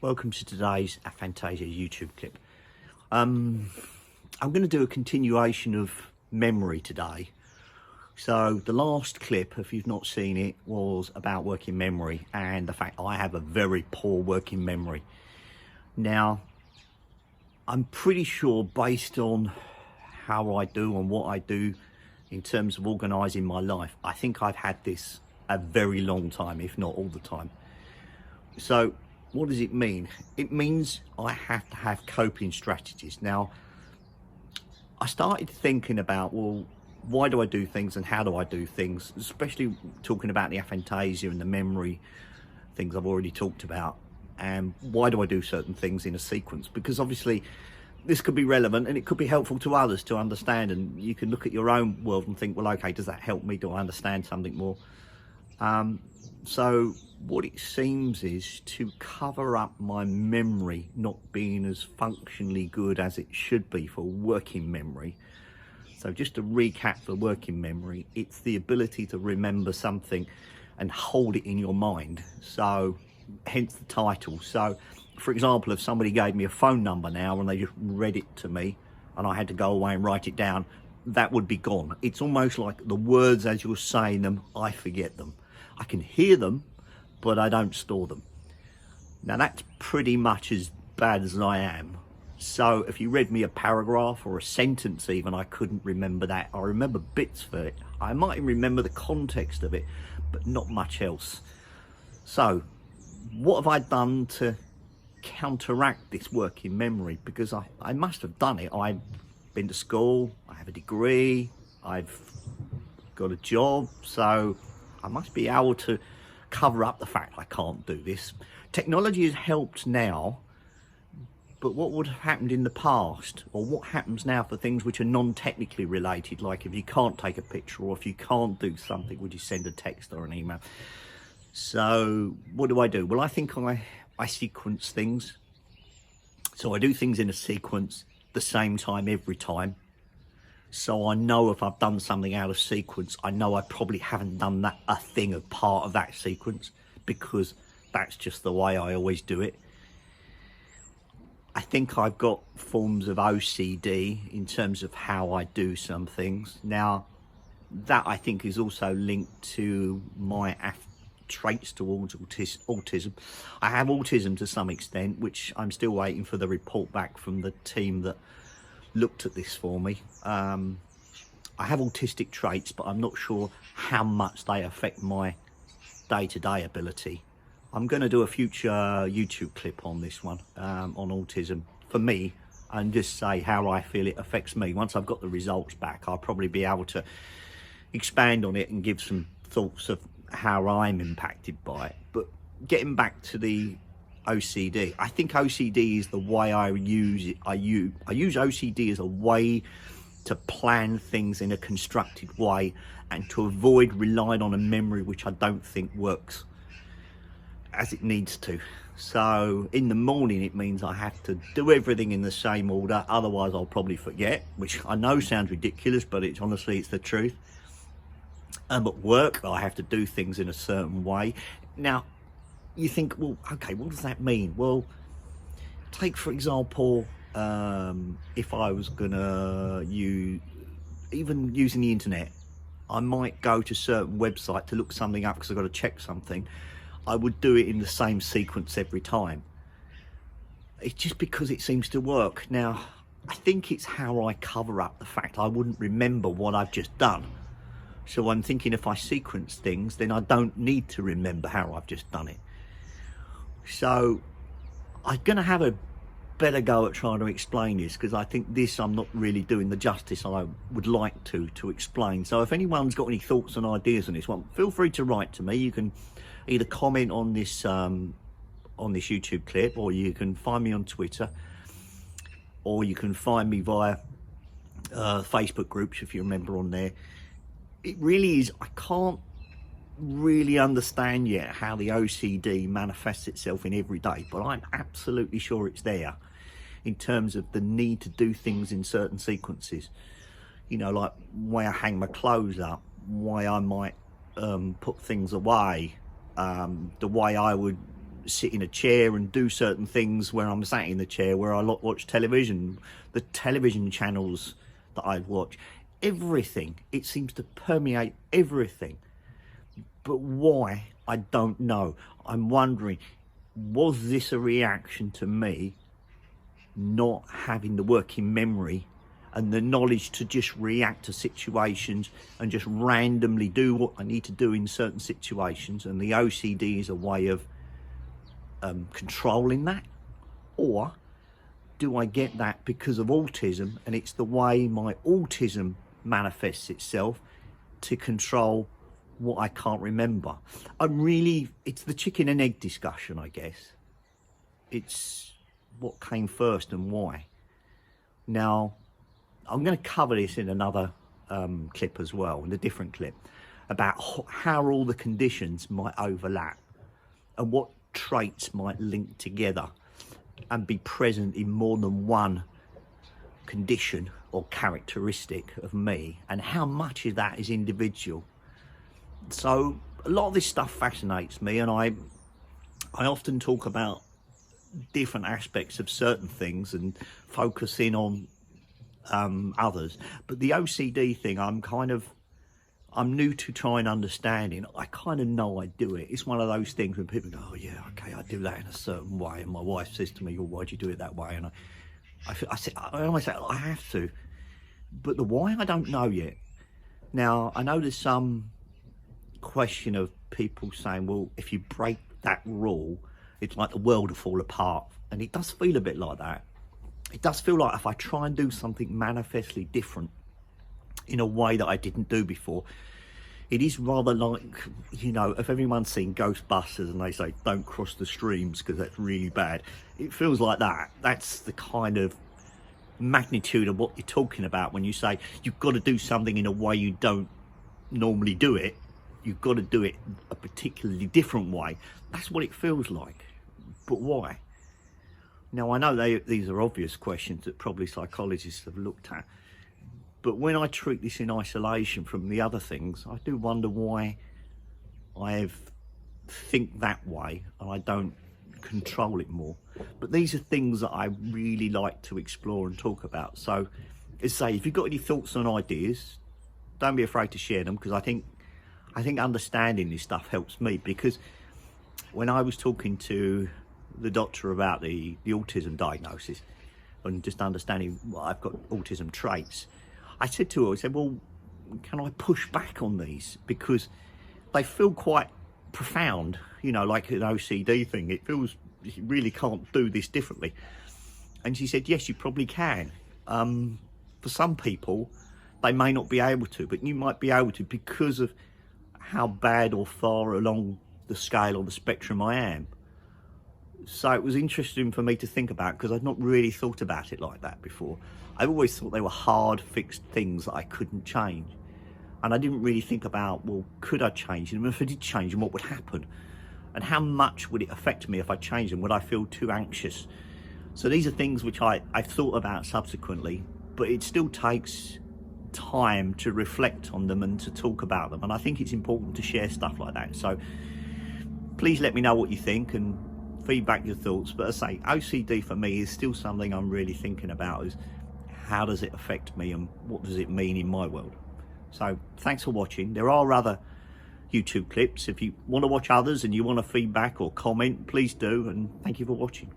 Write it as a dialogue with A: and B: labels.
A: Welcome to today's Aphantasia YouTube clip. I'm going to do a continuation of memory today. So the last clip, if you've not seen it, was about working memory and the fact I have a very poor working memory. Now, I'm pretty sure based on how I do and what I do in terms of organising my life, I think I've had this a very long time, if not all the time. So what does it mean? It means I have to have coping strategies. Now, I started thinking about, well, why do I do things and how do I do things, especially talking about the aphantasia and the memory things I've already talked about, and why do I do certain things in a sequence? Because obviously this could be relevant and it could be helpful to others to understand, and you can look at your own world and think, well, okay, does that help me? Do I understand something more? So what it seems is to cover up my memory not being as functionally good as it should be for working memory. So just to recap for working memory, it's the ability to remember something and hold it in your mind. So hence the title. So for example, if somebody gave me a phone number now and they just read it to me and I had to go away and write it down, that would be gone. It's almost like the words as you're saying them, I forget them. I can hear them, but I don't store them. Now that's pretty much as bad as I am. So if you read me a paragraph or a sentence even, I couldn't remember that. I remember bits of it. I might even remember the context of it, but not much else. So what have I done to counteract this working memory? Because I must have done it. I've been to school, I have a degree, I've got a job, so I must be able to cover up the fact I can't do this. Technology has helped now, but what would have happened in the past, or what happens now for things which are non-technically related, like if you can't take a picture or if you can't do something, would you send a text or an email? So what do? Well, I think I sequence things. So I do things in a sequence the same time every time. So I know if I've done something out of sequence, I know I probably haven't done that a thing of part of that sequence, because that's just the way I always do it. I think I've got forms of OCD in terms of how I do some things. Now, that I think is also linked to my traits towards autism. I have autism to some extent, which I'm still waiting for the report back from the team that looked at this for me. I have autistic traits, but I'm not sure how much they affect my day-to-day ability. I'm going to do a future YouTube clip on this one, on autism for me, and just say how I feel it affects me. Once I've got the results back, I'll probably be able to expand on it and give some thoughts of how I'm impacted by it. But getting back to the OCD, I think OCD is the way I use it. I use OCD as a way to plan things in a constructed way and to avoid relying on a memory which I don't think works as it needs to. So in the morning, it means I have to do everything in the same order, otherwise I'll probably forget, which I know sounds ridiculous, but honestly it's the truth. At work, I have to do things in a certain way. Now you think, well, okay, what does that mean? Well, take for example, if I was gonna even using the internet, I might go to a certain website to look something up because I've got to check something. I would do it in the same sequence every time. It's just because it seems to work. Now, I think it's how I cover up the fact I wouldn't remember what I've just done. So I'm thinking if I sequence things, then I don't need to remember how I've just done it. So I'm going to have a better go at trying to explain this, because I think this I'm not really doing the justice I would like to explain. So if anyone's got any thoughts and ideas on this one, feel free to write to me. You can either comment on this YouTube clip, or you can find me on Twitter, or you can find me via Facebook groups if you remember on there. It really is, I can't really understand yet how the OCD manifests itself in every day, but I'm absolutely sure it's there in terms of the need to do things in certain sequences. You know, like why I hang my clothes up, why I might put things away, the way I would sit in a chair and do certain things where I'm sat in the chair, where I watch television, the television channels that I watch, everything, it seems to permeate everything. But why, I don't know. I'm wondering, was this a reaction to me not having the working memory and the knowledge to just react to situations and just randomly do what I need to do in certain situations, and the OCD is a way of controlling that? Or do I get that because of autism, and it's the way my autism manifests itself to control what I can't remember? It's the chicken and egg discussion, I guess. It's what came first and why. Now, I'm going to cover this in another clip as well, in a different clip, about how all the conditions might overlap and what traits might link together and be present in more than one condition or characteristic of me, and how much of that is individual. So a lot of this stuff fascinates me, and I often talk about different aspects of certain things and focus in on others. But the OCD thing, I'm new to trying understanding. I kind of know I do it. It's one of those things when people go, oh yeah, okay, I do that in a certain way, and my wife says to me, well, why'd you do it that way? And I always say, I have to, but the why, I don't know yet. Now, I know there's some question of people saying, well, if you break that rule, it's like the world will fall apart. And it does feel a bit like that. It does feel like if I try and do something manifestly different in a way that I didn't do before, it is rather like, you know, if everyone's seen Ghostbusters and they say, don't cross the streams because that's really bad. It feels like that. That's the kind of magnitude of what you're talking about when you say you've got to do something in a way you don't normally do it. You've got to do it a particularly different way. That's what it feels like. But why? Now, I know these are obvious questions that probably psychologists have looked at, but when I treat this in isolation from the other things, I do wonder why I think that way and I don't control it more. But these are things that I really like to explore and talk about. So, as I say, if you've got any thoughts and ideas, don't be afraid to share them, because I think understanding this stuff helps me. Because when I was talking to the doctor about the autism diagnosis and just understanding, well, I've got autism traits, I said to her, I said, well, can I push back on these? Because they feel quite profound, you know, like an OCD thing. It feels you really can't do this differently. And she said, yes, you probably can. For some people, they may not be able to, but you might be able to because of how bad or far along the scale or the spectrum I am. So it was interesting for me to think about, because I'd not really thought about it like that before. I always thought they were hard fixed things that I couldn't change, and I didn't really think about, well, could I change them? If I did change them, what would happen, and how much would it affect me if I changed them? Would I feel too anxious? So these are things which I've thought about subsequently, but it still takes time to reflect on them and to talk about them, and I think it's important to share stuff like that. So please let me know what you think and feedback your thoughts. But as I say, OCD for me is still something I'm really thinking about, is how does it affect me and what does it mean in my world? So thanks for watching. There are other YouTube clips. If you want to watch others and you want to feedback or comment, please do, and thank you for watching.